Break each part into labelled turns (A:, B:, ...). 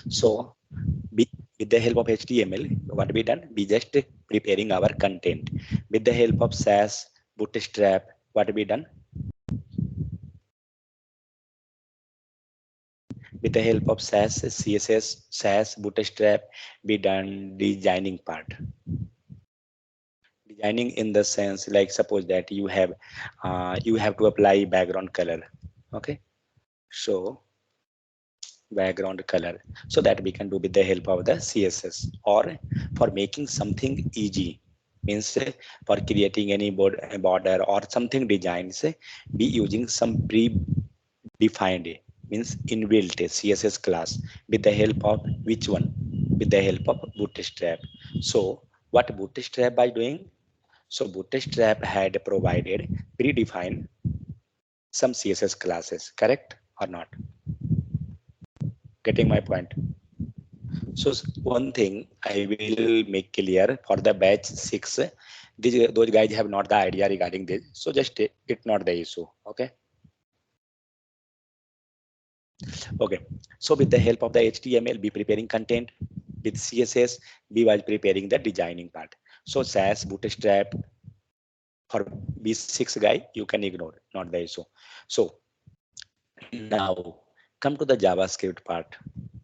A: So with, with the help of HTML, what we done? We just preparing our content. With the help of SAS, Bootstrap, what we done? With the help of SAS, CSS, SAS, Bootstrap, we done designing part. Designing in the sense like suppose that you have to apply background color. Okay, so background color, so that we can do with the help of the CSS, or for making something easy, means for creating any border or something designs, be using some predefined, means inbuilt CSS class with the help of which one? With the help of Bootstrap. So what Bootstrap by doing? So Bootstrap had provided predefined some CSS classes, correct or not? Getting my point? So one thing I will make clear for the batch 6, those guys have not the idea regarding this. So just it not the issue. Okay. Okay. So with the help of the HTML, be preparing content. With CSS, be while preparing the designing part. So SAS, Bootstrap, for B6 guy, you can ignore, not the issue. So now come to the JavaScript part.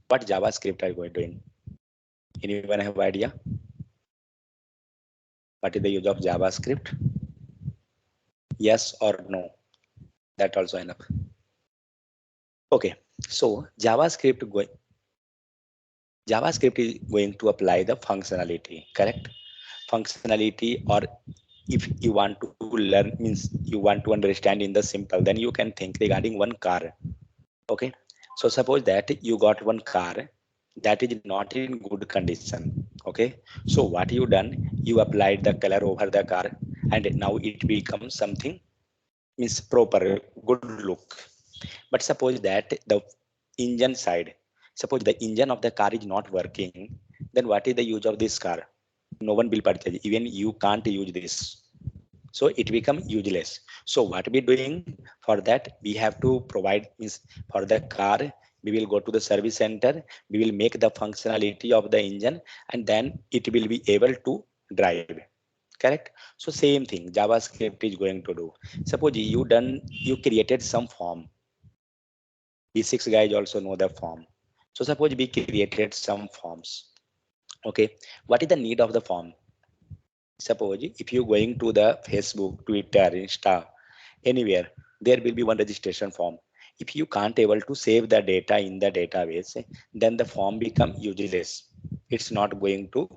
A: What JavaScript are going doing? Anyone have idea? What is the use of JavaScript? Yes or no? That also enough. Okay, so JavaScript is going to apply the functionality, correct? Functionality, or if you want to learn, means you want to understand in the simple, then you can think regarding one car. Okay, so suppose that you got one car that is not in good condition. Okay, so what you done? You applied the color over the car, and now it becomes something, means proper, good look. But suppose that the engine side, suppose the engine of the car is not working, then what is the use of this car? No one will purchase, even you can't use this. So it become useless. So what we doing for that? We have to provide, means for the car, we will go to the service center, we will make the functionality of the engine, and then it will be able to drive, correct? So same thing JavaScript is going to do. Suppose you created some form. B6 guys also know the form. So suppose we created some forms. Okay, what is the need of the form? Suppose if you going to the Facebook, Twitter, Insta, anywhere, there will be one registration form. If you can't able to save the data in the database, then the form become useless. It's not going to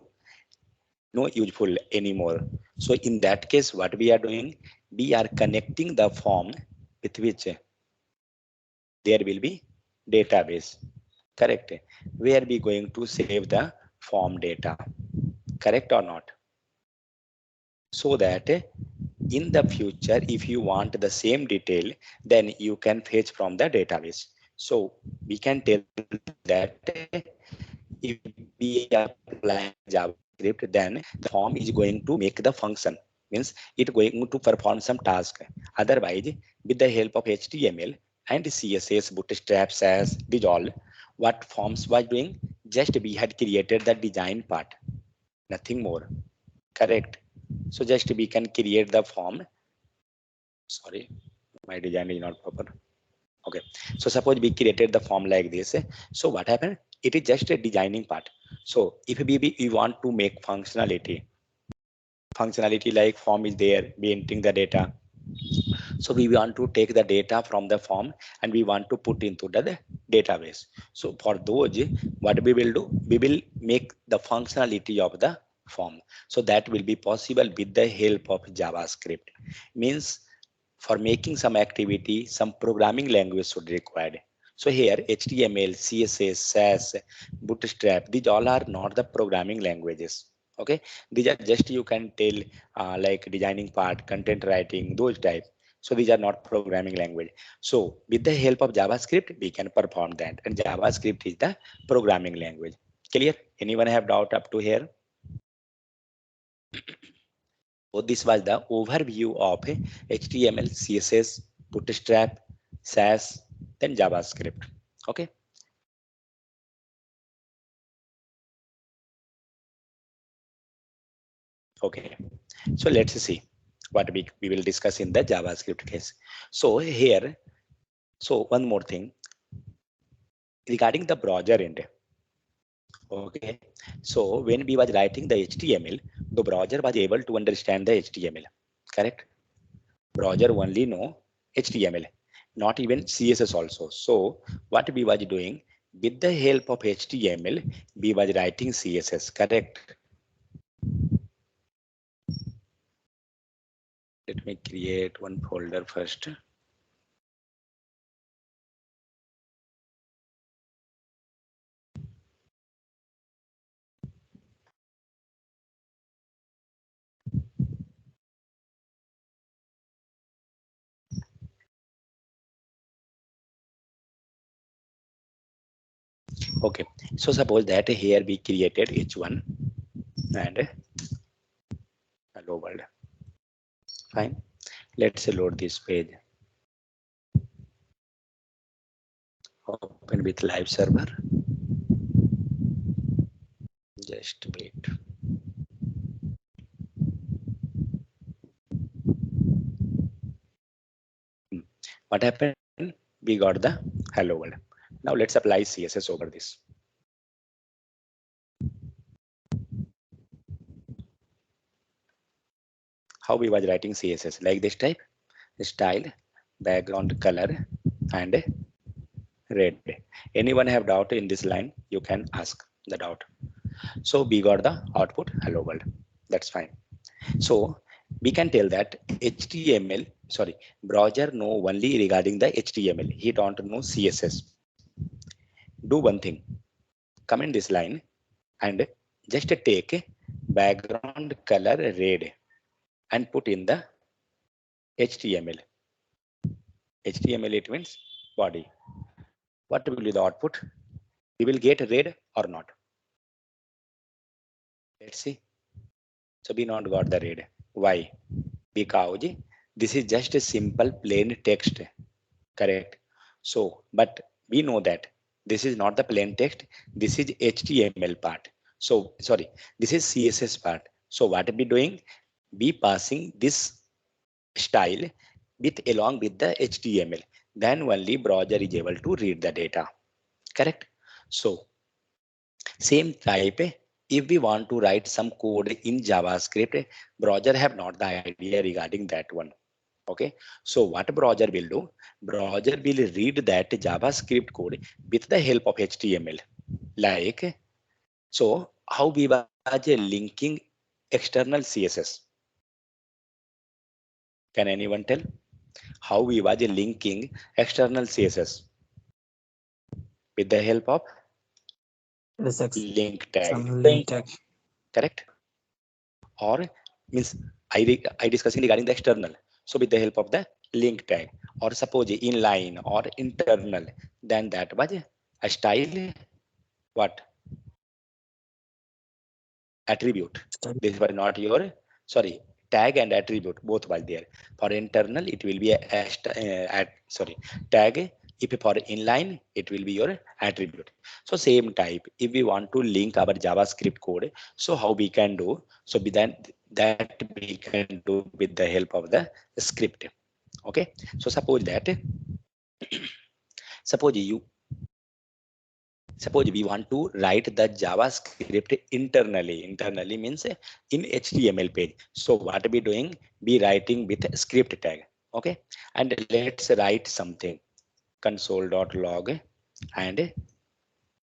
A: no useful anymore. So in that case, what we are doing, we are connecting the form with which there will be database, correct? Where we going to save the form data, correct or not? So that in the future, if you want the same detail, then you can fetch from the database. So we can tell that if we apply JavaScript, then the form is going to make the function, means it going to perform some task. Otherwise, with the help of HTML and CSS, Bootstrap, SAS, these all, what forms was doing? Just we had created the design part, nothing more, correct? So just we can create the form. Sorry, my design is not proper. Okay, so suppose we created the form like this. So what happened? It is just a designing part. So if we want to make functionality like form is there, we entering the data. So we want to take the data from the form and we want to put into the database. So for those, what we will do? We will make the functionality of the form. So that will be possible with the help of JavaScript. Means for making some activity, some programming language should be required. So here HTML, CSS, SAS, Bootstrap, these all are not the programming languages. Okay, these are just you can tell like designing part, content writing, those type. So these are not programming language. So with the help of JavaScript, we can perform that. And JavaScript is the programming language. Clear? Anyone have doubt up to here? So this was the overview of HTML, CSS, Bootstrap, SAS, then JavaScript. Okay. Okay, so let's see what we will discuss in the JavaScript case. So here, so one more thing regarding the browser end. Okay, so when we was writing the HTML, the browser was able to understand the HTML, correct? Browser only know HTML, not even CSS also. So what we was doing with the help of HTML, we was writing CSS, correct? Let me create one folder first. Okay, so suppose that here we created h1 and hello world. Fine. Let's load this page. Open with live server. Just wait. What happened? We got the hello world. Now let's apply CSS over this. How we was writing CSS like this type, style, background color, and red. Anyone have doubt in this line? You can ask the doubt. So we got the output hello world. That's fine. So we can tell that HTML, sorry, browser know only regarding the HTML. He don't know CSS. Do one thing, comment this line and just take background color red and put in the HTML. HTML it means body. What will be the output? We will get red or not. Let's see. So we not got the red. Why? Because this is just a simple plain text. Correct. So, but we know that this is not the plain text. This is HTML part. So, sorry, this is CSS part. So what we doing? Be passing this style with along with the HTML. Then only browser is able to read the data. Correct. So same type. If we want to write some code in JavaScript, browser have not the idea regarding that one. Okay, so what browser will do? Browser will read that JavaScript code with the help of HTML. Like, so how we was linking external CSS? Can anyone tell how we was linking external CSS? With the help of
B: Yes,
A: link tag,
B: some link tag.
A: correct? Or means I discussing regarding the external. So with the help of the link tag, or suppose inline or internal, then that was a style. What? Attribute.
B: Style.
A: This was not your, sorry, tag and attribute both was there. For internal it will be sorry, tag. If for inline it will be your attribute. So same type, if we want to link our JavaScript code, so how we can do? So be then that we can do with the help of the script. Okay, so suppose we want to write the JavaScript internally. Internally means in HTML page. So what we doing? Be writing with script tag. Okay, and let's write something console.log. And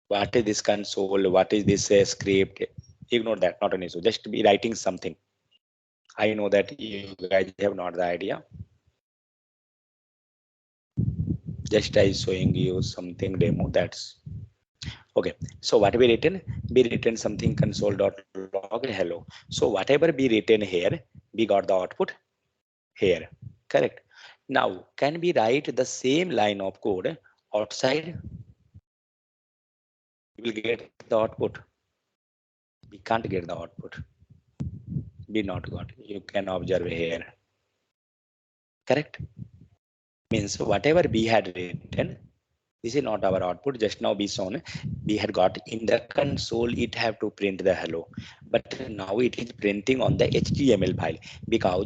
A: what is this console? What is this script? Ignore that, not an issue. Just be writing something. I know that you guys have not the idea. Just I showing you something demo. That's okay. So what we written? We written something console.log hello. So whatever we written here, we got the output here. Correct. Now, can we write the same line of code outside? We will get the output. We can't get the output. We not got. You can observe here. Correct. Means whatever we had written, This is not our output. Just now we shown we had got in the console it have to print the hello, but now it is printing on the HTML file because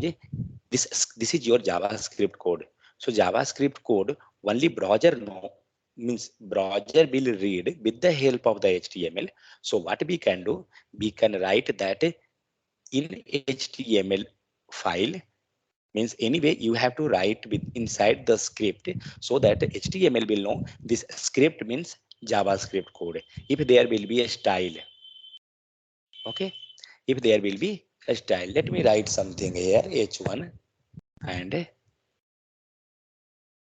A: this is your JavaScript code. So JavaScript code only browser know means browser will read with the help of the HTML. So what we can do, we can write that in HTML file, means anyway you have to write with inside the script so that HTML will know this script means JavaScript code. If there will be a style, okay, if there will be a style, let me write something here, h1 and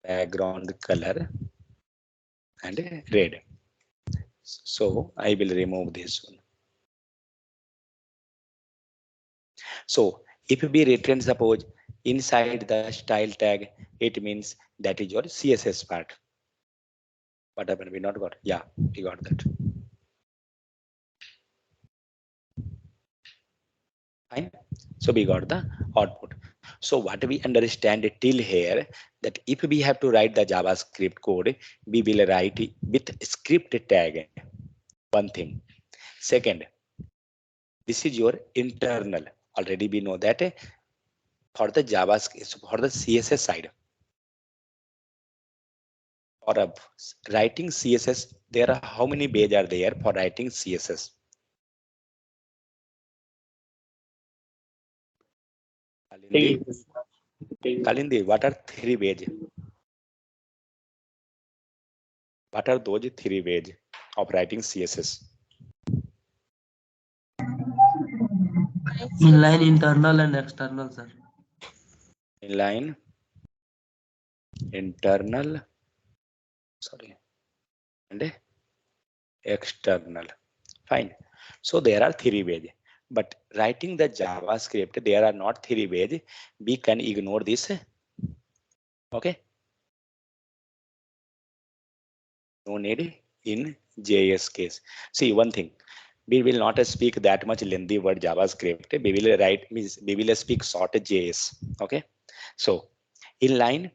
A: background color and red. So I will remove this one. So if we return suppose inside the style tag, it means that is your CSS part. What happened? We not got? Yeah, we got that. Fine. So we got the output. So what we understand till here, that if we have to write the JavaScript code, we will write it with script tag. One thing. Second, this is your internal. Already we know that for the JavaScript, for the CSS side, for writing CSS, there are how many pages are there for writing CSS? Kalindi,
B: Three.
A: Kalindi, what are three pages? What are those three ways of writing CSS?
B: Inline, internal, and external, sir.
A: Inline, internal, sorry, and external. Fine. So there are three ways. But writing the JavaScript, there are not three ways. We can ignore this. Okay. No need in JS case. See one thing. We will not speak that much lengthy word JavaScript. We will write means we will speak short JS. Okay. So inline,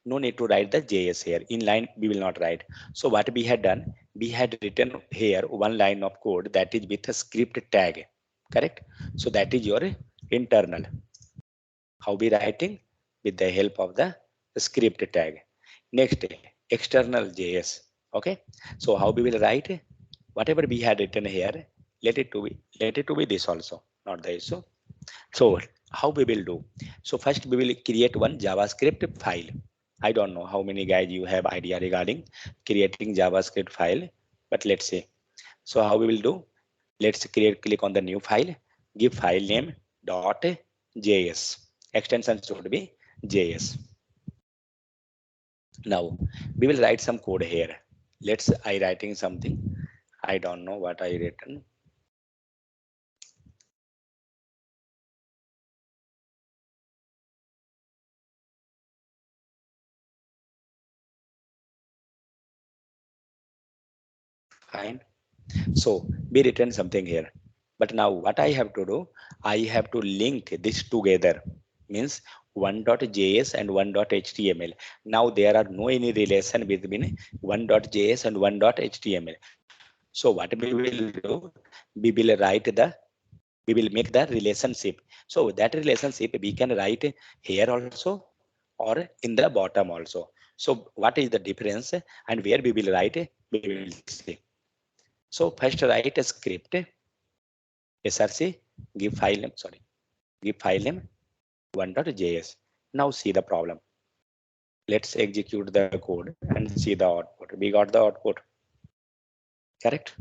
A: no need to write the JS here. Inline we will not write. So what we had done, we had written here one line of code that is with a script tag, correct? So that is your internal. How we writing? With the help of the script tag. Next, external JS. Okay. So how we will write? Whatever we had written here, let it to be this also, not the issue. So how we will do? So first we will create one JavaScript file. I don't know how many guys you have idea regarding creating JavaScript file, but let's say. So how we will do? Let's click on the new file, give file name dot JS. Extension should be JS. Now we will write some code here. I writing something. I don't know what I written. Fine. So we written something here. But now what I have to do, I have to link this together. Means one.js and one.html. Now there are no any relation between one.js and one.html. So what we will do, we will write the, we will make the relationship. So that relationship we can write here also or in the bottom also. So what is the difference and where we will write, we will see. So first write a script src give file name, sorry, give file name one.js. Now see the problem. Let's execute the code and see the output. We got the output, correct?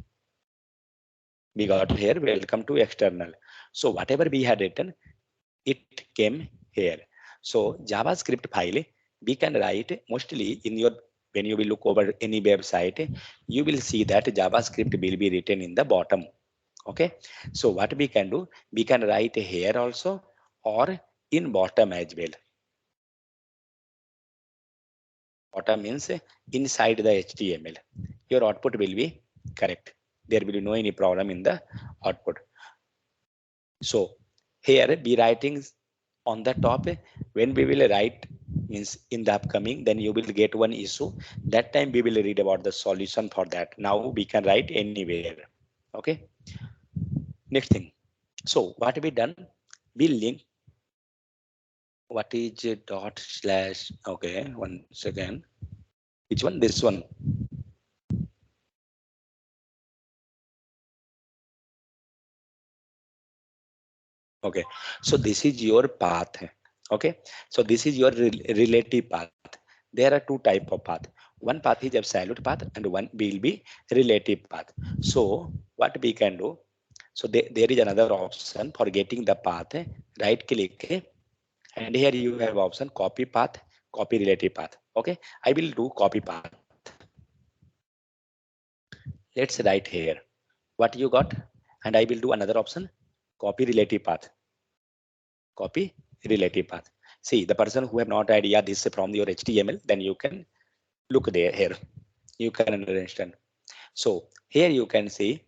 A: We got here welcome to external. So whatever we had written, it came here. So JavaScript file we can write mostly in your, when you will look over any website, you will see that JavaScript will be written in the bottom. Okay. So what we can do, we can write here also or in bottom as well. Bottom means inside the HTML. Your output will be correct. There will be no any problem in the output. So here we writing on the top. When we will write means in the upcoming, then you will get one issue. That time we will read about the solution for that. Now we can write anywhere. Okay. Next thing. So what we done? We link. What is dot slash? Okay, one second. Which one? This one. Okay. So this is your path. Okay. So this is your relative path. There are two type of path. One path is absolute path and one will be relative path. So what we can do? So there is another option for getting the path. Right click, and here you have option copy path, copy relative path. Okay. I will do copy path. Let's write here what you got, and I will do another option copy relative path. Copy relative path. See, the person who have not idea this from your HTML, then you can look there here. You can understand. So here you can see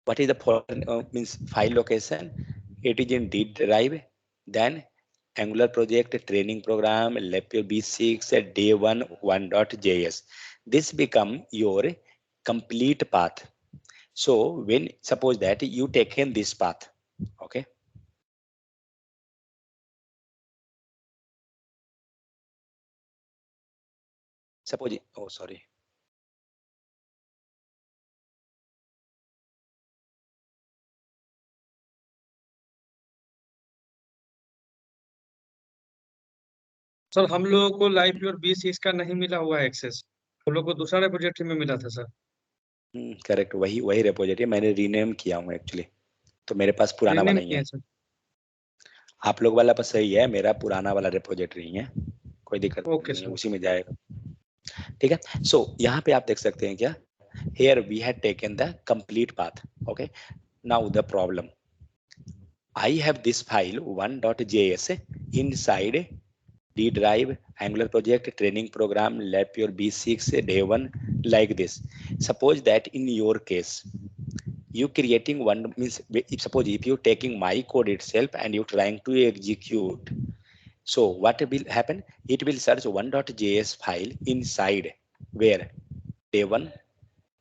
A: what is the folder means file location. It is in D drive. Then Angular project training program Lepio B6 day 1.js. This become your complete path. So when suppose that you taken this path, okay. Suppose, oh sorry.
C: Sir हम लोगों को live pure 20 इसका नहीं मिला हुआ है access, हम लोग को दूसरा रिपोजिटरी में मिला था सर।
A: करेक्ट, वही वही रिपोजिटरी मैंने रीनेम किया हूँ एक्चुअली, तो मेरे पास पुराना
C: रीनेम
A: वाला ही
C: किए
A: है।
C: हैं सर।
A: आप लोग वाला पास सही है, मेरा पुराना वाला रिपोजिटरी है, कोई दिक्कत
C: ओके
A: नहीं है,
C: सर।
A: उसी में जाएगा। ठीक है। सो यहाँ पे आप देख सकते हैं क्या, here we had taken the complete path. Okay. Now the problem, I have this file 1.js inside D drive Angular project training program lab your B6 day 1 like this. Suppose that in your case you creating one means if suppose if you taking my code itself and you trying to execute, so what will happen, it will search 1.js file inside where day 1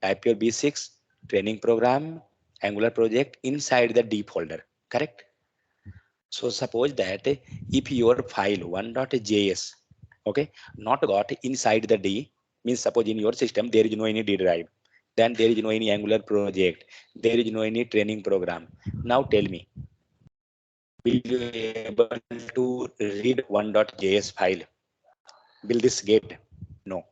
A: type your B6 training program Angular project inside the D folder, correct? So suppose that if your file 1.js, okay, not got inside the D, means suppose in your system there is no any D drive, then there is no any Angular project, there is no any training program. Now tell me, will you able to read 1.js file? Will this get? No,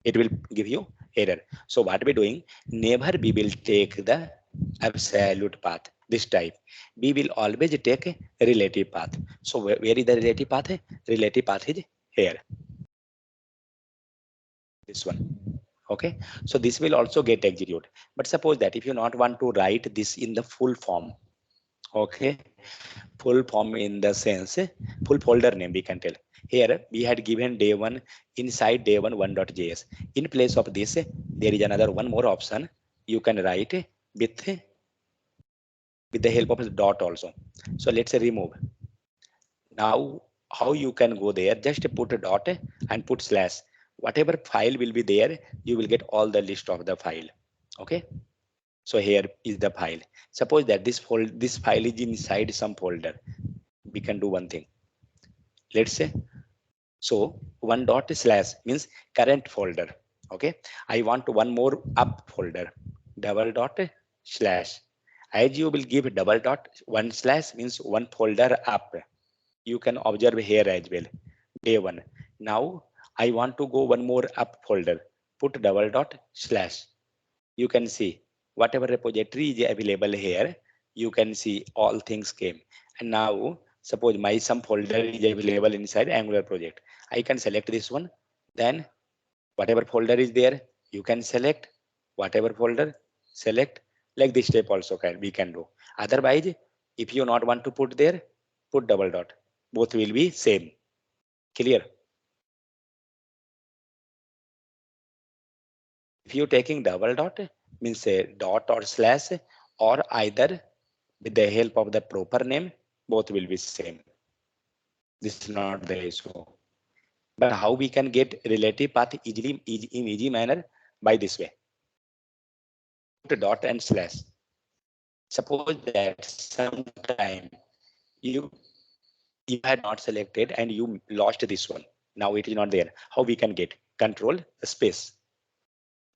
A: it will give you error. So what we doing, never we will take the absolute path this type, we will always take a relative path. So where is the relative path? Relative path is here, this one. Okay. So this will also get executed, but suppose that if you not want to write this in the full form, okay, full form in the sense full folder name we can tell. Here we had given day 1 inside day 1 1.js. In place of this there is another one more option, you can write with the help of a dot also. So let's say remove. Now how you can go there, just put a dot and put slash, whatever file will be there you will get all the list of the file. Okay. So here is the file. Suppose that this file is inside some folder, we can do one thing. Let's say, so one dot slash means current folder. Okay. I want one more up folder, double dot slash. As you will give double dot one slash means one folder up. You can observe here as well, day 1. Now I want to go one more up folder, put double dot slash. You can see whatever repository is available here, you can see all things came. And now suppose my some folder is available inside Angular project, I can select this one, then whatever folder is there you can select, whatever folder select, like this step also can we can do. Otherwise if you not want to put there, put double dot, both will be same. Clear? If you taking double dot means a dot or slash, or either with the help of the proper name, both will be same. This is not the issue. But how we can get relative path in easy manner? By this way. Put a dot and slash. Suppose that sometime you you had not selected and you lost this one. Now it is not there. How we can get? Control space.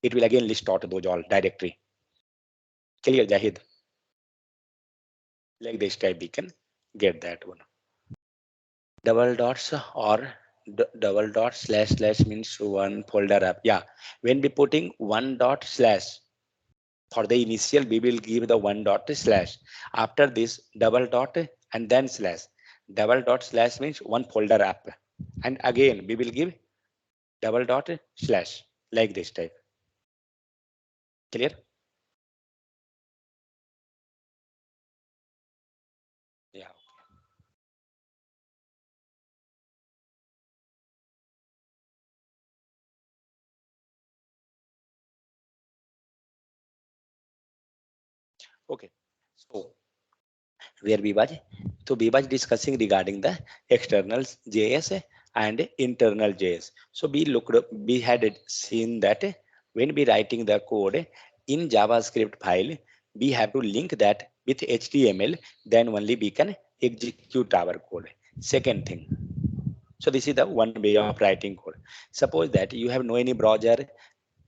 A: It will again list out those all directory. Clear, Jahid? Like this type we can get that one. Double dots or double dot slash slash means one folder up. Yeah, when we putting one dot slash, for the initial we will give the one dot slash. After this double dot and then slash. Double dot slash means one folder up, and again we will give double dot slash, like this type. Clear? Yeah. Okay. So where we was? So we was discussing regarding the external JS and internal JS. So we looked up, we had seen that when we writing the code in JavaScript file, we have to link that with HTML, then only we can execute our code. Second thing. So this is the one way of writing code. Suppose that you have no any browser,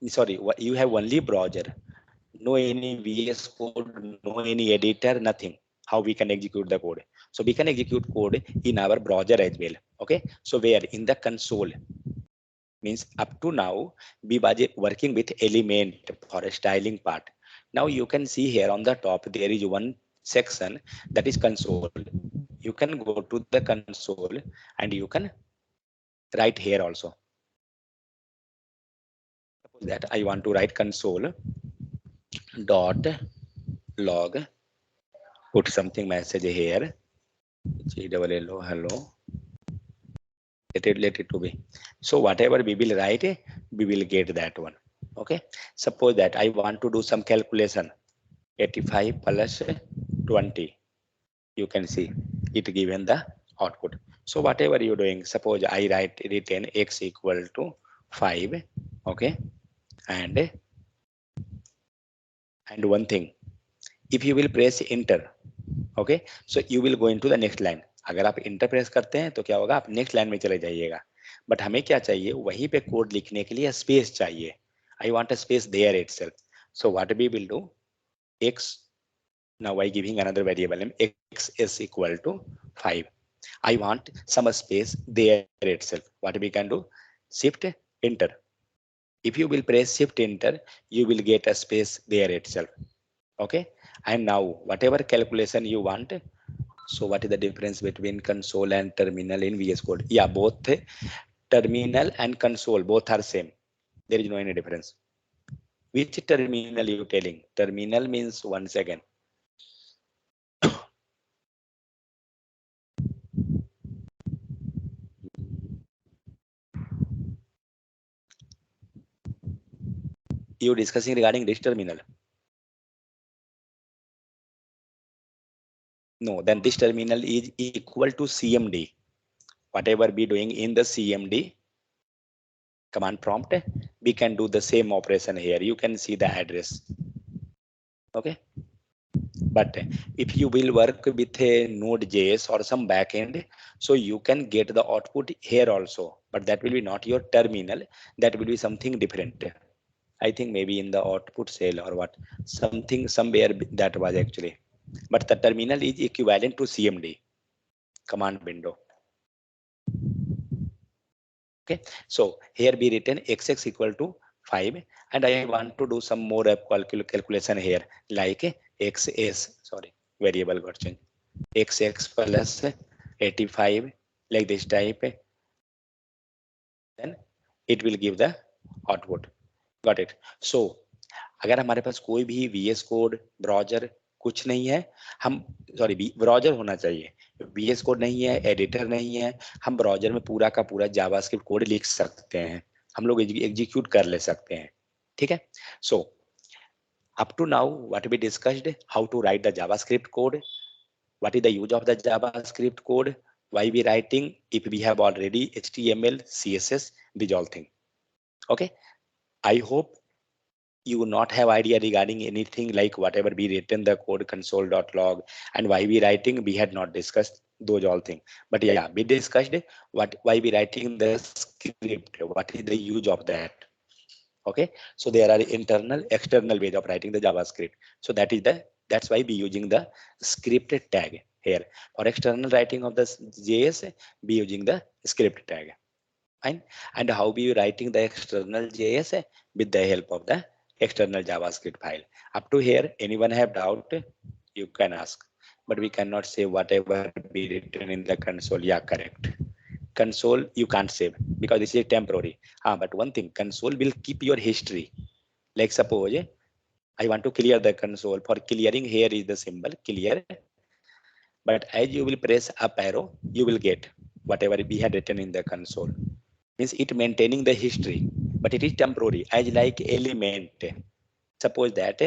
A: sorry, you have only browser, no any VS code, no any editor, nothing. How we can execute the code? So we can execute code in our browser as well. Okay. So where in the console means up to now we was working with element for a styling part. Now you can see here on the top there is one section that is console. You can go to the console and you can write here also. Suppose that I want to write console dot log, put something message here. GLLO, hello. Let it to be. So whatever we will write, we will get that one. Okay. Suppose that I want to do some calculation. 85 plus 20. You can see it given the output. So whatever you're doing, suppose I written x equal to 5. Okay. And one thing, if you will press enter, okay so you will go into the next line. अगर आप enter press करते हैं तो क्या होगा, आप next line में चले जाइएगा. बट हमें क्या चाहिए, वहीं पे कोड लिखने के लिए स्पेस चाहिए. I want a space there itself. So what we will do, x, now I giving another variable name, x is equal to 5. I want some space there itself. What we can do, shift enter. If you will press shift enter, you will get a space there itself. Okay. And now whatever calculation you want. So what is the difference between console and terminal in VS Code? Yeah, both terminal and console both are same. There is no any difference. Which terminal you telling? Terminal means, one second. You discussing regarding this terminal? No, then this terminal is equal to CMD. Whatever we doing in the CMD command prompt, we can do the same operation here. You can see the address. Okay. But if you will work with a Node.js or some backend, so you can get the output here also, but that will be not your terminal. That will be something different. I think maybe in the output cell or what, something somewhere that was actually. But the terminal is equivalent to CMD command window. Okay, so here we written xx equal to 5, and I want to do some more calculation here, like xs, sorry, variable got changed, xx plus 85, like this type, then it will give the output. Got it? So अगर हमारे पास कोई भी VS code browser कुछ नहीं है, हम sorry browser होना चाहिए, VS कोड नहीं है, एडिटर नहीं है, हम ब्राउजर में पूरा का पूरा जावास्क्रिप्ट कोड लिख सकते हैं, हम लोग एग्जीक्यूट कर ले सकते हैं. ठीक है. सो up to now what we discussed, how to write the JavaScript code, what is the use of the JavaScript code, Why we writing if we have already HTML, CSS, these all thing. Okay, I hope you will not have idea regarding anything like whatever we written the code console.log and why we writing, we had not discussed those all things. But yeah, we discussed what why we writing the script, what is the use of that. Okay, so there are internal external ways of writing the JavaScript. So that's why we using the script tag here. For external writing of the JS, be using the script tag. Fine. And how we writing the external JS with the help of the external JavaScript file. Up to here, anyone have doubt? You can ask. But we cannot say whatever be written in the console. Yeah, correct. Console you can't save because this is temporary. But one thing, console will keep your history. Like suppose I want to clear the console. For clearing, here is the symbol clear. But as you will press up arrow, you will get whatever we had written in the console. Means it maintaining the history, but it is temporary as like element. Suppose that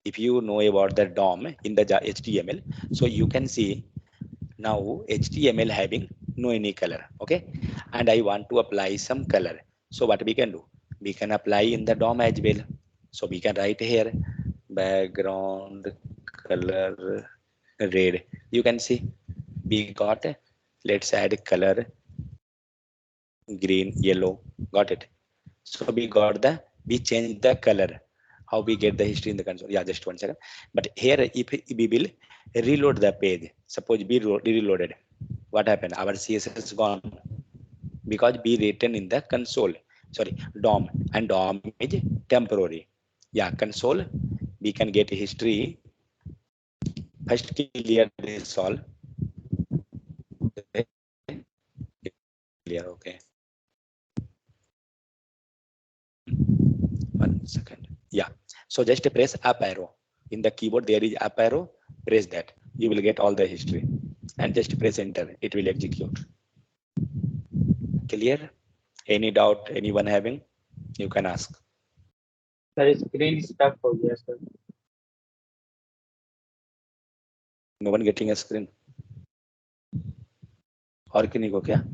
A: if you know about the DOM in the HTML, so you can see now HTML having no any color. Okay, and I want to apply some color. So what we can do, we can apply in the DOM as well. So we can write here background color red. You can see we got, let's add color green, yellow. Got it. So we got the, we change the color. How we get the history in the console? Yeah, just 1 second. But here, if we will reload the page, suppose we reloaded, what happened? Our CSS is gone because we written in the console. Sorry, DOM, and DOM is temporary. Yeah, console. We can get history. First, clear this all. Clear. Okay. 1 second. Yeah. So just press up arrow. In the keyboard, there is up arrow. Press that. You will get all the history. And just press enter. It will execute. Clear? Any doubt anyone having? You can ask.
C: Sir, screen stuck हो गया sir.
A: No one getting a screen. और किन्हीं को क्या?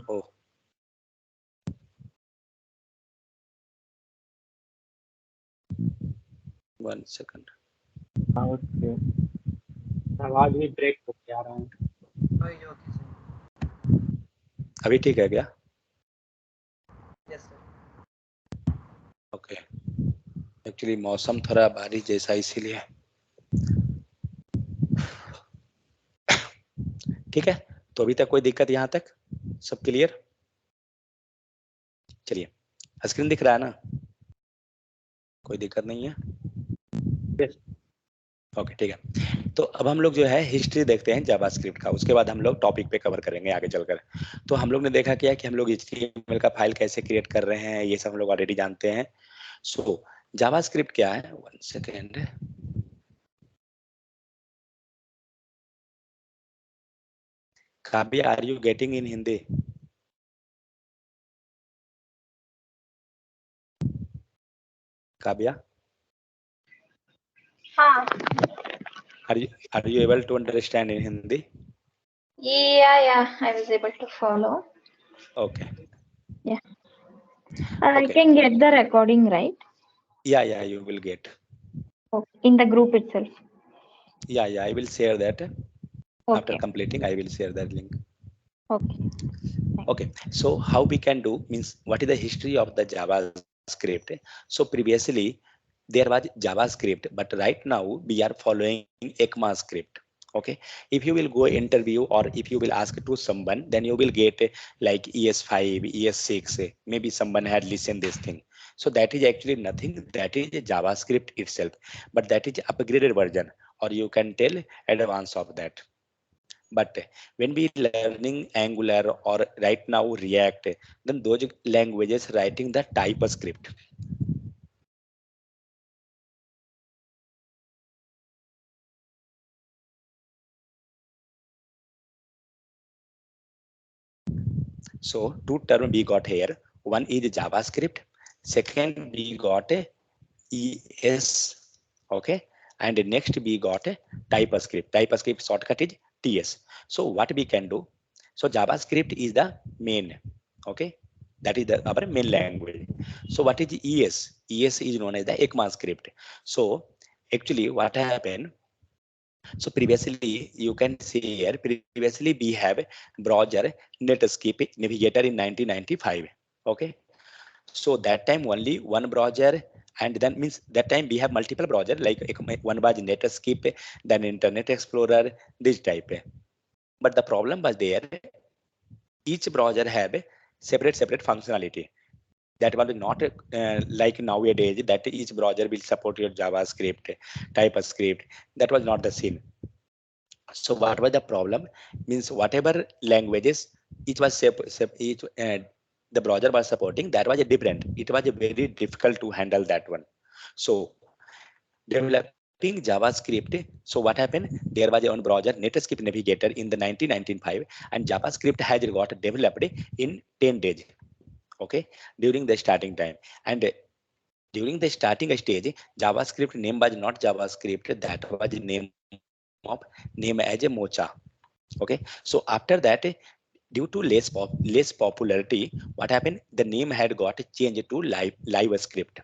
A: Oh. 1 second.
C: आवाज भी break हो के आ रहा है.
A: अभी ठीक है क्या?
B: Yes, sir.
A: ओके. एक्चुअली मौसम थोड़ा बारिश जैसा इसीलिए. ठीक है. तो अभी तक कोई दिक्कत यहाँ तक? सब क्लियर? चलिए. स्क्रीन दिख रहा है ना? कोई दिक्कत नहीं है? ओके, ठीक है. तो अब हम लोग जो है हिस्ट्री देखते हैं जावास्क्रिप्ट का. उसके बाद हम लोग टॉपिक पे कवर करेंगे आगे चलकर. तो हम लोग ने देखा क्या कि हम लोग HTML का फाइल कैसे क्रिएट कर रहे हैं, ये सब हम लोग ऑलरेडी जानते हैं. सो जावास्क्रिप्ट क्या है? 1 second. Kavya, are you getting in Hindi? Kavya,
D: हाँ.
A: are you able to understand in Hindi?
D: Yeah, I was able to follow.
A: Okay.
D: Yeah. I
A: Okay.
D: can get the recording, right?
A: Yeah, you will get.
D: Okay. In the group itself.
A: Yeah, I will share that. After
D: Okay.
A: completing, I will share that link.
D: Okay.
A: Okay, so how we can do means what is the history of the JavaScript? So previously there was JavaScript, but right now we are following ECMAScript. Okay, if you will go interview or if you will ask to someone, then you will get like ES5, ES6. Maybe someone had listened this thing. So that is actually nothing. That is JavaScript itself, but that is upgraded version, or you can tell advance of that. But when we learning Angular or right now React, then those languages writing the TypeScript. So two terms we got here. One is JavaScript. Second we got ES. Okay, and next we got a TypeScript. TypeScript shortcut is TS. So what we can do? So JavaScript is the main. Okay, that is our main language. So what is ES? ES is known as the ECMAScript. So actually what happened? So previously you can see here, previously we have browser Netscape Navigator in 1995. Okay, so that time only one browser, and then means that time we have multiple browser like one was Netscape, then Internet Explorer, this type. But the problem was there, each browser have a separate functionality. That was not like nowadays that each browser will support your JavaScript, TypeScript. That was not the scene. So what was the problem? Means whatever languages each was the browser was supporting, that was a different. It was a very difficult to handle that one. So developing JavaScript. So what happened? There was a own browser Netscape Navigator in the 1995, and JavaScript has got developed in 10 days. Okay, during the starting time, and during the starting stage, JavaScript name was not JavaScript. That was the name as a Mocha. Okay, so after that, due to less popularity, what happened? The name had got changed to live script.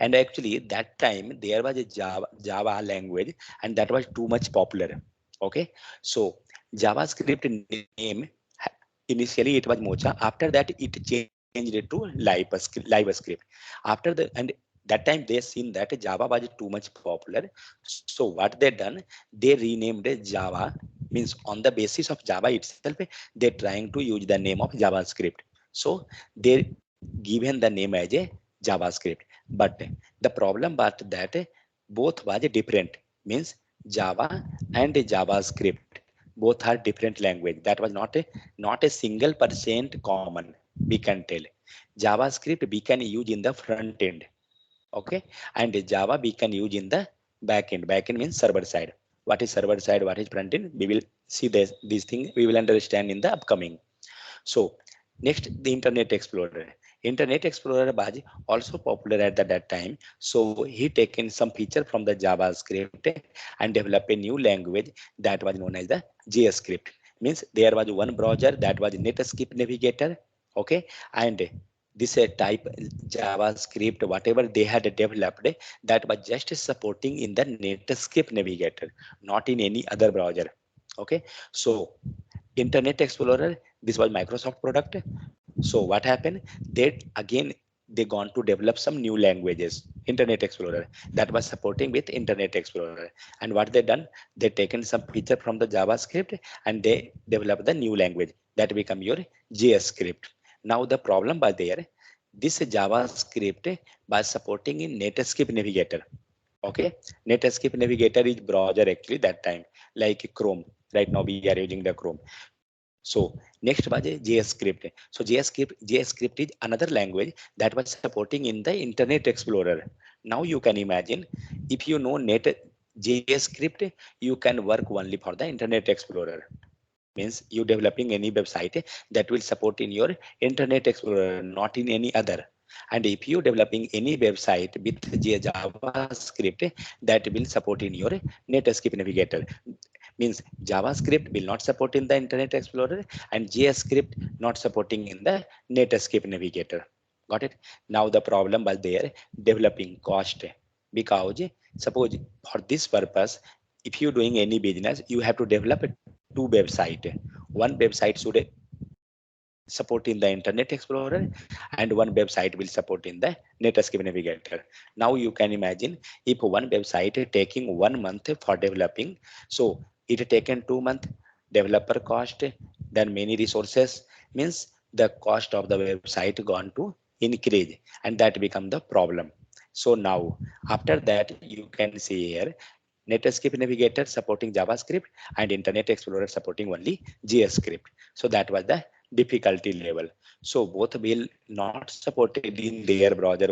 A: And actually that time there was a Java language, and that was too much popular. Okay, so JavaScript name initially it was Mocha. After that it changed it to live script. After the and that time they seen that Java was too much popular. So what they done, they renamed it Java. Means on the basis of Java itself, they're trying to use the name of JavaScript. So they given the name as a JavaScript. But the problem was that both was different. Means Java and JavaScript both are different language. That was not a single percent common. We can tell JavaScript we can use in the front end. Okay, and Java we can use in the back end. Back end means server side. What is server side? What is front end? We will see this. These things we will understand in the upcoming. So next, the Internet Explorer. Internet Explorer was also popular at that time. So he taken some feature from the JavaScript and developed a new language that was known as the JavaScript. Means there was one browser that was Netscape Navigator. Okay, and this type JavaScript, whatever they had developed, that was just supporting in the Netscape Navigator, not in any other browser. Okay, so Internet Explorer, this was Microsoft product. So what happened? They again they gone to develop some new languages. Internet Explorer that was supporting with Internet Explorer. And what they done? They taken some feature from the JavaScript and they developed the new language that become your JavaScript. Now the problem was there. This JavaScript was supporting in Netscape Navigator. Okay, Netscape Navigator is browser actually that time like Chrome. Right now we are using the Chrome. So next was a JavaScript. So JavaScript is another language that was supporting in the Internet Explorer. Now you can imagine if you know JavaScript, you can work only for the Internet Explorer. Means you developing any website that will support in your Internet Explorer, not in any other. And if you developing any website with JavaScript, that will support in your Netscape Navigator. Means JavaScript will not support in the Internet Explorer and JavaScript not supporting in the Netscape Navigator. Got it? Now the problem was there, developing cost. Because suppose for this purpose, if you're doing any business, you have to develop two website. One website should support in the Internet Explorer and one website will support in the Netscape Navigator. Now you can imagine if one website taking 1 month for developing, so it taken 2 months developer cost, then many resources, means the cost of the website gone to increase, and that become the problem. So now after that you can see here Netscape Navigator supporting JavaScript and Internet Explorer supporting only JavaScript. So that was the difficulty level. So both will not supported in their browser,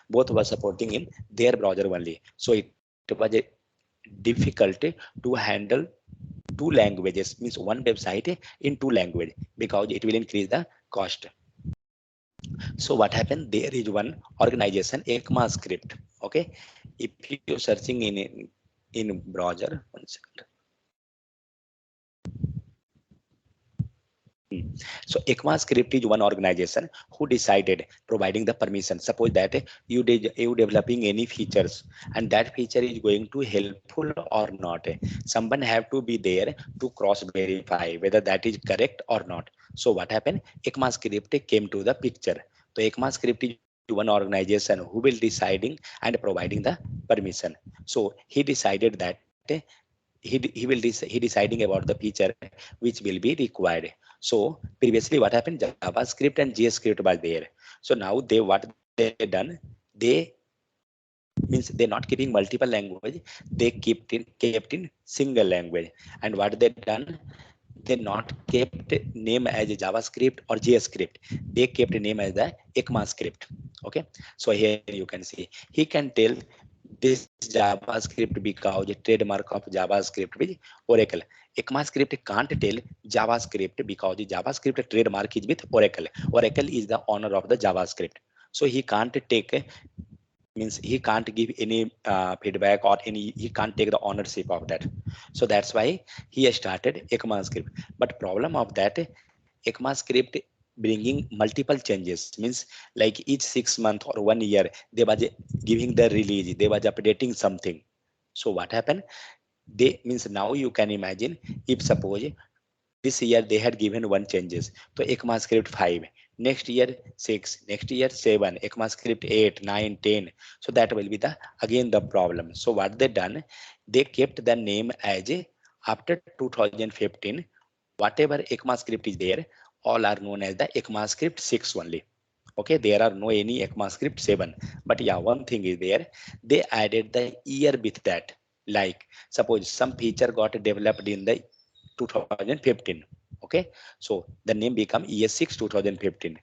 A: both were supporting in their browser only. So it was a difficulty to handle two languages, means one website in two language, because it will increase the cost. So what happened? There is one organization, ECMAScript. Okay, if you're searching in browser, 1 second. So ECMAScript is one organization who decided providing the permission. Suppose that you developing any features and that feature is going to helpful or not. Someone have to be there to cross verify whether that is correct or not. So what happened? ECMAScript came to the picture. So ECMAScript is one organization who will deciding and providing the permission. So he decided that he deciding about the feature which will be required. So previously what happened, JavaScript and JavaScript was there. So now they what they done, they means they're not keeping multiple language, they kept in single language. And what they done, they not kept name as a JavaScript or JavaScript, they kept a name as the ECMAScript. Okay, so here you can see he can tell this JavaScript because a trademark of JavaScript with Oracle. ECMAScript can't tell JavaScript because the JavaScript trademark is with Oracle. Oracle is the owner of the JavaScript. So he can't take means he can't give any feedback or any, he can't take the ownership of that. So that's why he started ECMAScript. But problem of that, ECMAScript bringing multiple changes, means like each 6 months or 1 year they was giving the release, they was updating something. So what happened, they means now you can imagine, if suppose this year they had given one changes to ECMAScript 5, next year 6, next year 7, ECMAScript 8, 9, 10. So that will be the again the problem. So what they done, they kept the name as after 2015, whatever ECMAScript is there, all are known as the ECMAScript 6 only. Okay, there are no any ECMAScript 7. But yeah, one thing is there, they added the year with that. Like suppose some feature got developed in the 2015. Okay, so the name become ES6 2015.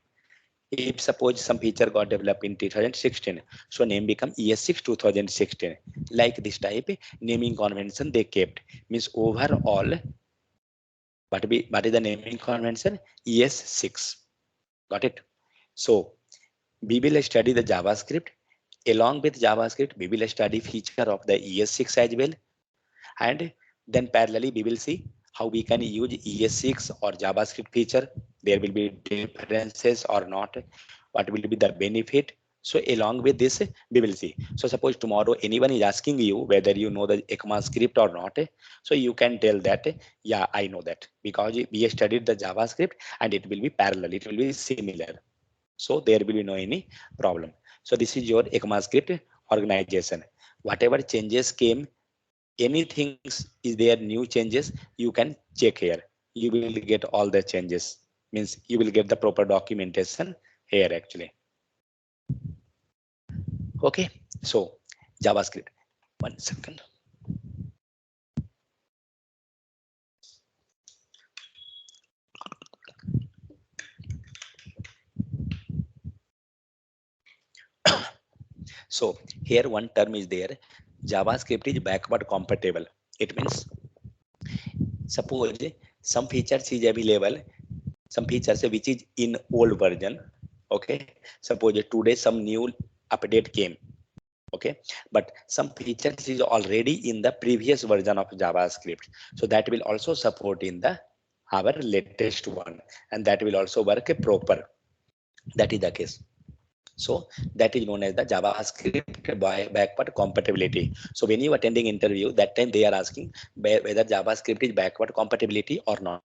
A: If suppose some feature got developed in 2016, so name become ES6 2016. Like this type naming convention they kept, means overall what is the naming convention, ES6. Got it? So we will study the JavaScript. Along with JavaScript, we will study feature of the ES6 as well. And then parallelly, we will see how we can use ES6 or JavaScript feature. There will be differences or not. What will be the benefit? So along with this, we will see. So suppose tomorrow anyone is asking you whether you know the ECMAScript or not. So you can tell that, yeah, I know that because we studied the JavaScript and it will be parallel. It will be similar. So there will be no any problem. So this is your ECMAScript organization. Whatever changes came, anything is there new changes, you can check here. You will get all the changes. Means you will get the proper documentation here actually. Okay, so JavaScript. 1 second. So here one term is there. JavaScript is backward compatible. It means suppose some features is available, some features which is in old version. Okay, suppose today some new update came. Okay, but some features is already in the previous version of JavaScript. So that will also support in the our latest one, and that will also work proper. That is the case. So that is known as the JavaScript by backward compatibility. So when you attending interview, that time they are asking whether JavaScript is backward compatibility or not,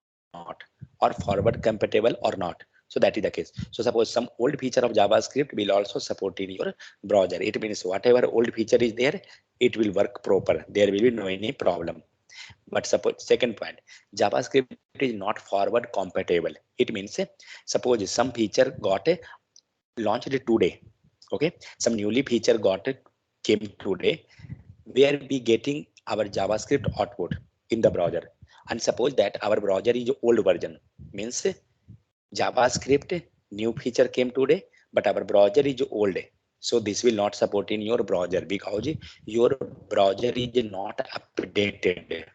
A: or forward compatible or not. So that is the case. So suppose some old feature of JavaScript will also support in your browser. It means whatever old feature is there, it will work proper. There will be no any problem. But suppose second point, JavaScript is not forward compatible. It means suppose some feature got launched today. Okay, some newly feature got it came today, where we getting our JavaScript output in the browser. And suppose that our browser is old version, means JavaScript new feature came today, but our browser is old. So this will not support in your browser because your browser is not updated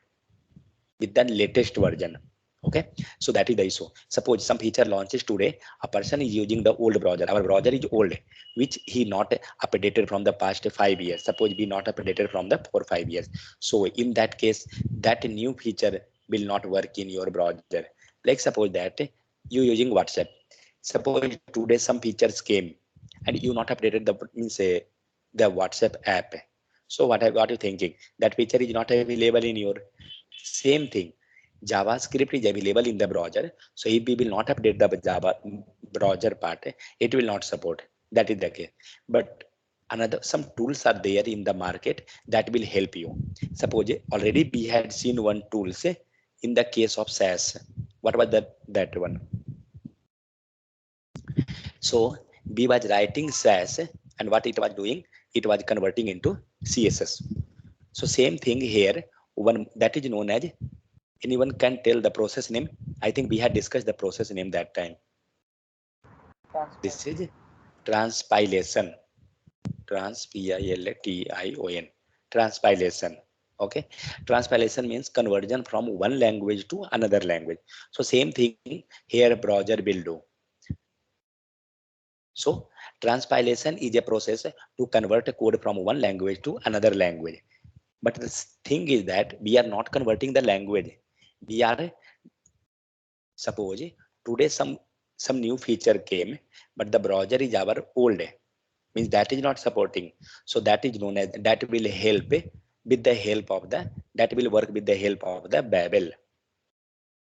A: with the latest version. Okay, so that is the issue. Suppose some feature launches today, a person is using the old browser. Our browser is old, which he not updated from the past 5 years. Suppose we not updated from the 4 5 years. So in that case, that new feature will not work in your browser. Like suppose that you using WhatsApp. Suppose today some features came and you not updated the means the WhatsApp app. So what are you thinking? That feature is not available in your same thing. JavaScript is available in the browser. So if we will not update the Java browser part, it will not support. That is the case. But another some tools are there in the market that will help you. Suppose already we had seen one tools in the case of SAS. What was that one? So we was writing SAS and what it was doing, it was converting into CSS. So same thing here, one that is known as, anyone can tell the process name? I think we had discussed the process name that time. This is transpilation. Transpilation. Transpilation. Okay. Transpilation means conversion from one language to another language. So same thing here browser will do. So transpilation is a process to convert a code from one language to another language. But the thing is that we are not converting the language. We are, suppose today some new feature came, but the browser is our old, means that is not supporting. So that is known as, that will help with the help of the, that will work with the help of the Babel.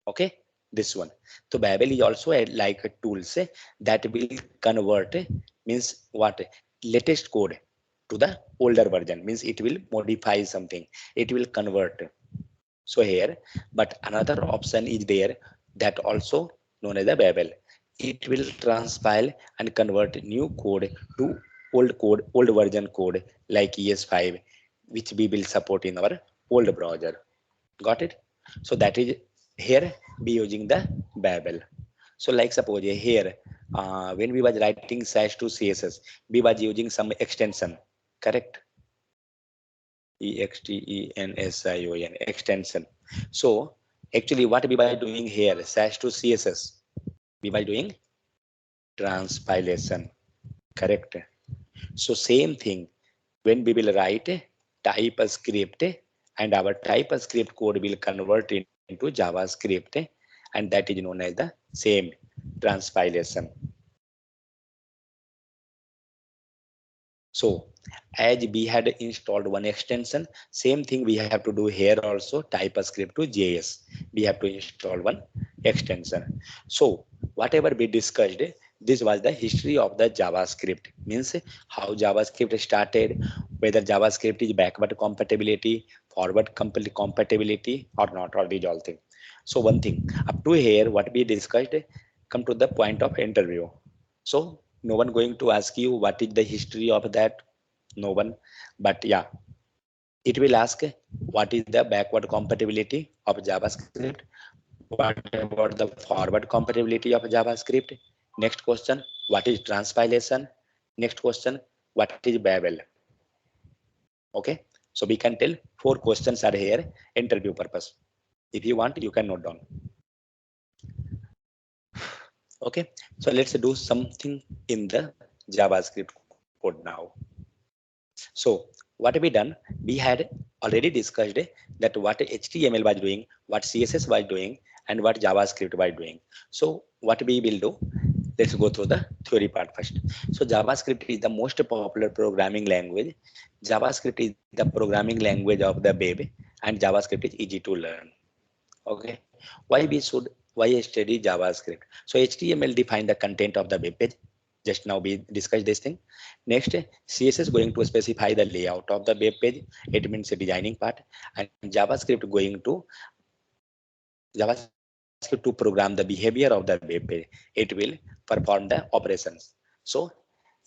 A: Okay, this one. So Babel is also like a tool say that will convert, means what, latest code to the older version, means it will modify something, it will convert. So here, but another option is there that also known as the Babel. It will transpile and convert new code to old version code like ES5, which we will support in our old browser. Got it? So that is here be using the Babel. So like suppose here, when we was writing slash to CSS, we was using some extension, correct? Extension, extension. So actually what we by doing here, slash to CSS, we by doing transpilation, correct? So same thing, when we will write type a script and our type a script code will convert into JavaScript, and that is known as the same transpilation. So as we had installed one extension, same thing we have to do here also, type a script to JS. We have to install one extension. So whatever we discussed, this was the history of the JavaScript, means how JavaScript started, whether JavaScript is backward compatibility, forward compatibility or not, or these all things. So one thing up to here, what we discussed, come to the point of interview. So no one going to ask you what is the history of that, no one, but yeah, it will ask what is the backward compatibility of JavaScript, what about the forward compatibility of JavaScript, next question what is transpilation, next question what is Babel. Okay, so we can tell 4 questions are here, interview purpose. If you want, you can note down. Okay, so let's do something in the JavaScript code now. So what have we done? We had already discussed that what HTML was doing, what CSS was doing, and what JavaScript was doing. So what we will do, let's go through the theory part first. So JavaScript is the most popular programming language. JavaScript is the programming language of the web, and JavaScript is easy to learn. Okay, why study JavaScript? So HTML define the content of the web page. Just now we discussed this thing. Next, CSS going to specify the layout of the web page. It means the designing part, and JavaScript going to JavaScript to program the behavior of the web page. It will perform the operations. So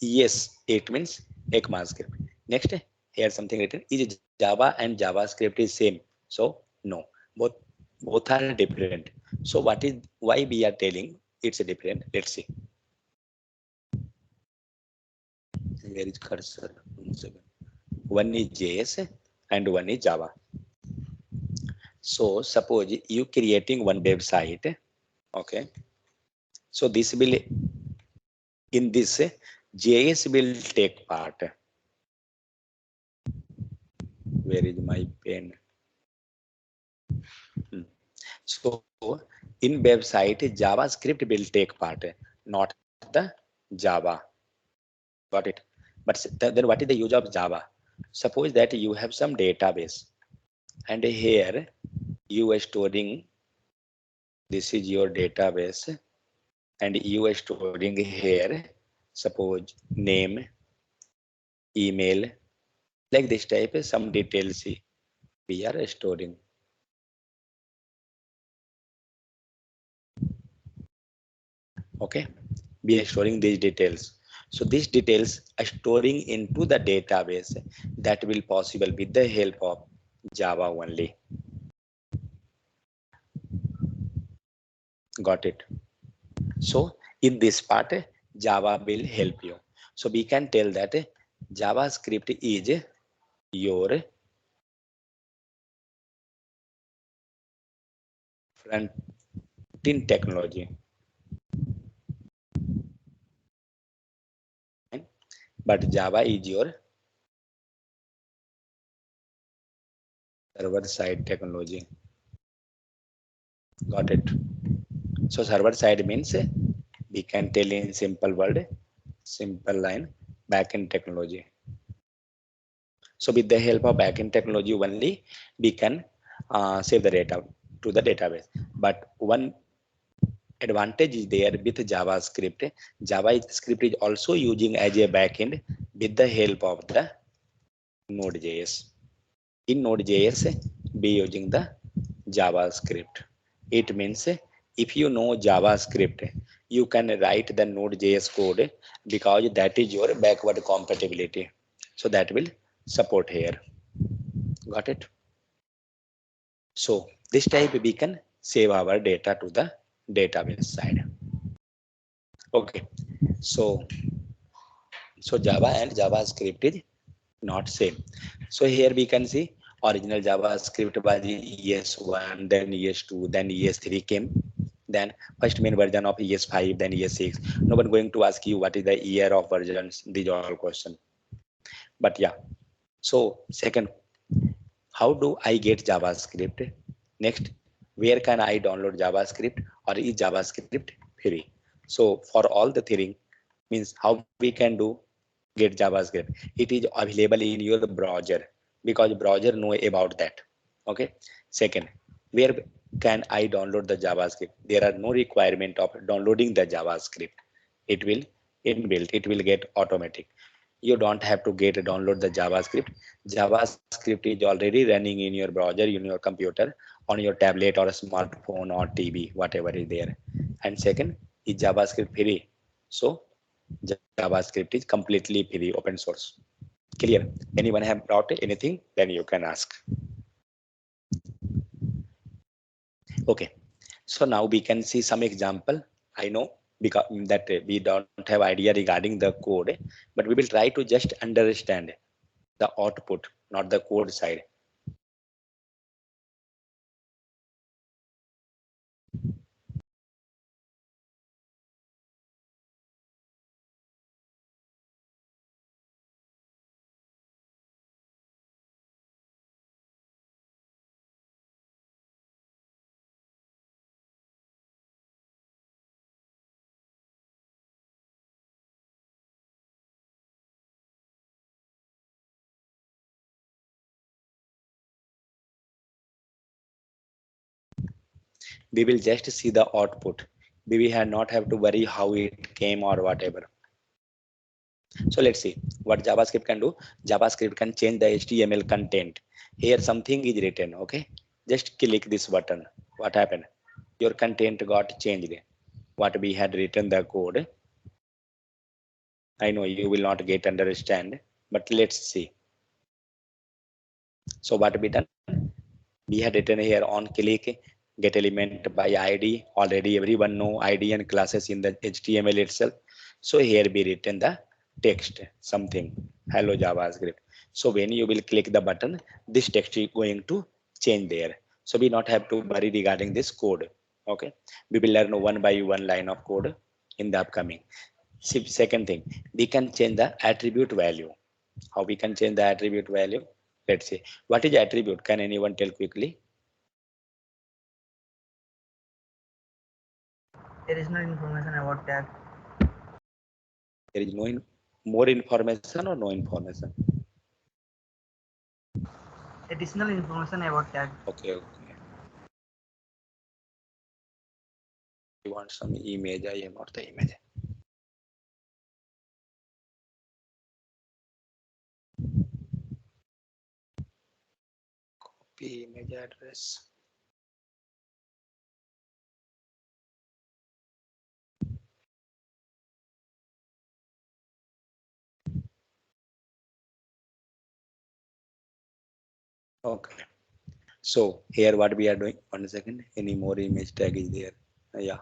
A: yes, it means ECMAScript. Next, here something written is Java and JavaScript is same. So no, both both are different. So what is, why we are telling it's a different? Let's see. Where is cursor? 1 second. One is JS and one is Java. So suppose you creating one website. Okay, so this will, in this JS will take part. Where is my pen? Hmm. So in website, JavaScript will take part, not the Java. Got it? But then what is the use of Java? Suppose that you have some database, and here you are storing, this is your database, and you are storing here, suppose name, email, like this type, some details we are storing. Okay, we are storing these details. So these details are storing into the database, that will possible with the help of Java only. Got it? So in this part, Java will help you. So we can tell that JavaScript is your front end technology, but Java is your server side technology. Got it? So server side means we can tell in simple word, simple line, backend technology. So with the help of backend technology only, we can save the data to the database. But one advantage is there with JavaScript. JavaScript is also using as a backend with the help of the Node.js. In Node.js, be using the JavaScript. It means if you know JavaScript, you can write the Node.js code, because that is your backward compatibility. So that will support here. Got it? So this type we can save our data to the database side. Okay. So Java and JavaScript is not same. So here we can see original JavaScript was ES1, then ES2, then ES3 came. Then first main version of ES5, then ES6. No one going to ask you what is the year of versions. These are all questions. But yeah. So second, how do I get JavaScript? Next, where can I download JavaScript, or is JavaScript free? So for all the theory means how we can do get JavaScript. It is available in your browser, because browser know about that. Okay. Second, where can I download the JavaScript? There are no requirement of downloading the JavaScript. It will inbuilt. It will get automatic. You don't have to get download the JavaScript. JavaScript is already running in your browser, in your computer, on your tablet or a smartphone or TV, whatever is there. And second, is JavaScript free? So JavaScript is completely free, open source. Clear? Anyone have brought anything? Then you can ask. Okay. So now we can see some example. I know because that we don't have idea regarding the code, but we will try to just understand the output, not the code side. We will just see the output. We will not have to worry how it came or whatever. So let's see what JavaScript can do. JavaScript can change the HTML content. Here something is written. Okay, just click this button. What happened? Your content got changed. What we had written the code. I know you will not get understand, but let's see. So what we done? We had written here on click get element by ID. Already everyone know ID and classes in the HTML itself. So here we written the text something. Hello JavaScript. So when you will click the button, this text is going to change there. So we not have to worry regarding this code. Okay, we will learn one by one line of code in the upcoming. Second thing, we can change the attribute value. How we can change the attribute value? Let's see. What is attribute? Can anyone tell quickly?
B: There is no information about tag.
A: There is no more information or no information?
B: Additional information about tag.
A: Okay, okay. You want some image? I have not the image. Copy image address. Okay. So here what we are doing, 1 second, any more image tag is there? Yeah.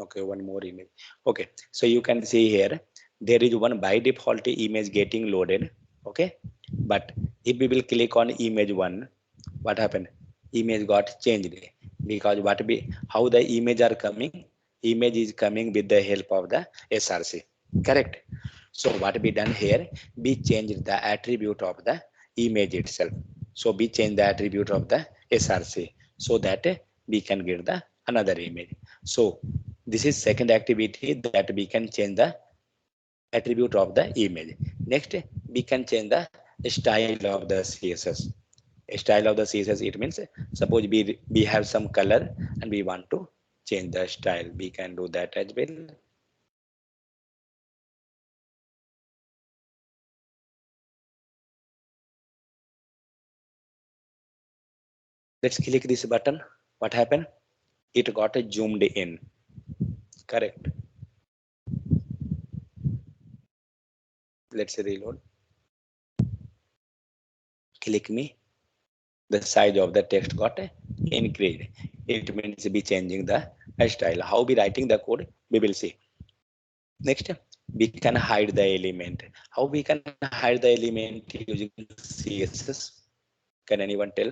A: Okay, one more image. Okay, so you can see here, there is one by default image getting loaded. Okay, but if we will click on image one, what happened? Image got changed because how the image are coming? Image is coming with the help of the SRC. Correct. So what we done here? We changed the attribute of the image itself. So we change the attribute of the SRC so that we can get the another image. So this is second activity that we can change the attribute of the image. Next, we can change the style of the CSS. Style of the CSS, it means suppose we have some color and we want to change the style. We can do that as well. Let's click this button. What happened? It got zoomed in. Correct. Let's reload. Click me. The size of the text got increased. It means be changing the style. How be writing the code? We will see. Next, we can hide the element. How we can hide the element using CSS? Can anyone tell?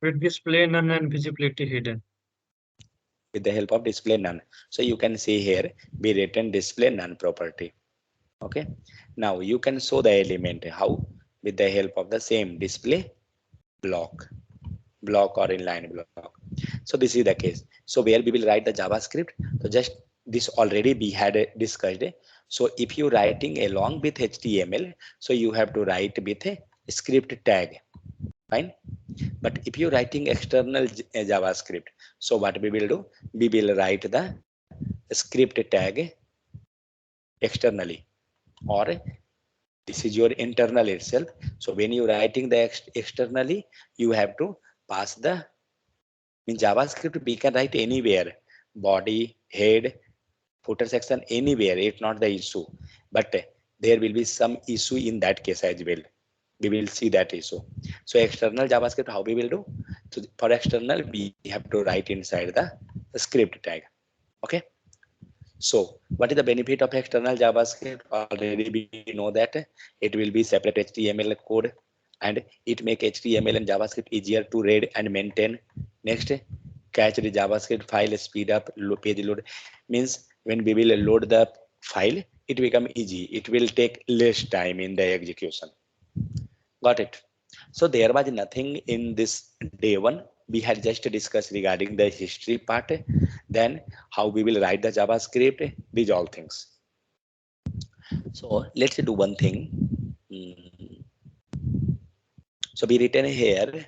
C: With display none and visibility hidden.
A: With the help of display none. So you can see here, be written display none property. Okay. Now you can show the element. How? With the help of the same display block or inline block. So this is the case. So where we will write the JavaScript. So just this already we had discussed. So if you writing along with HTML, so you have to write with a script tag. Fine. But if you're writing external JavaScript, so what we will do? We will write the script tag externally, or this is your internal itself. So when you're writing the externally, you have to pass the in JavaScript. We can write anywhere, body, head, footer section, anywhere. It's not the issue, but there will be some issue in that case as well. We will see that issue. So external JavaScript, how we will do? So for external, we have to write inside the script tag. Okay. So what is the benefit of external JavaScript? Already we know that it will be separate HTML code, and it make HTML and JavaScript easier to read and maintain. Next, catch the JavaScript file, speed up page load. Means when we will load the file, it become easy. It will take less time in the execution. Got it. So there was nothing in this day one. We had just discussed regarding the history part, then how we will write the JavaScript, these all things. So let's do one thing. So be written here.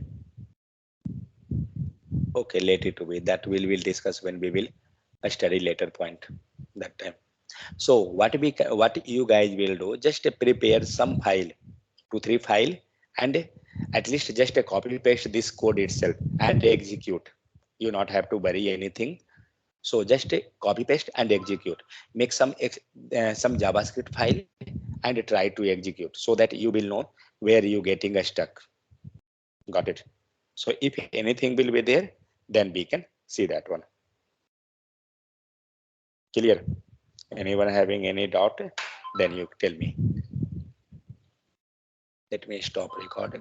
A: Okay, let it be. That we will discuss when we will study later point that time. So what you guys will do, just prepare some file, 2 3 file, and at least just copy paste this code itself and execute. You not have to worry anything. So just copy paste and execute. Make some JavaScript file and try to execute so that you will know where you getting stuck. Got it? So if anything will be there, then we can see that one. Clear? Anyone having any doubt? Then you tell me. Let me stop recording.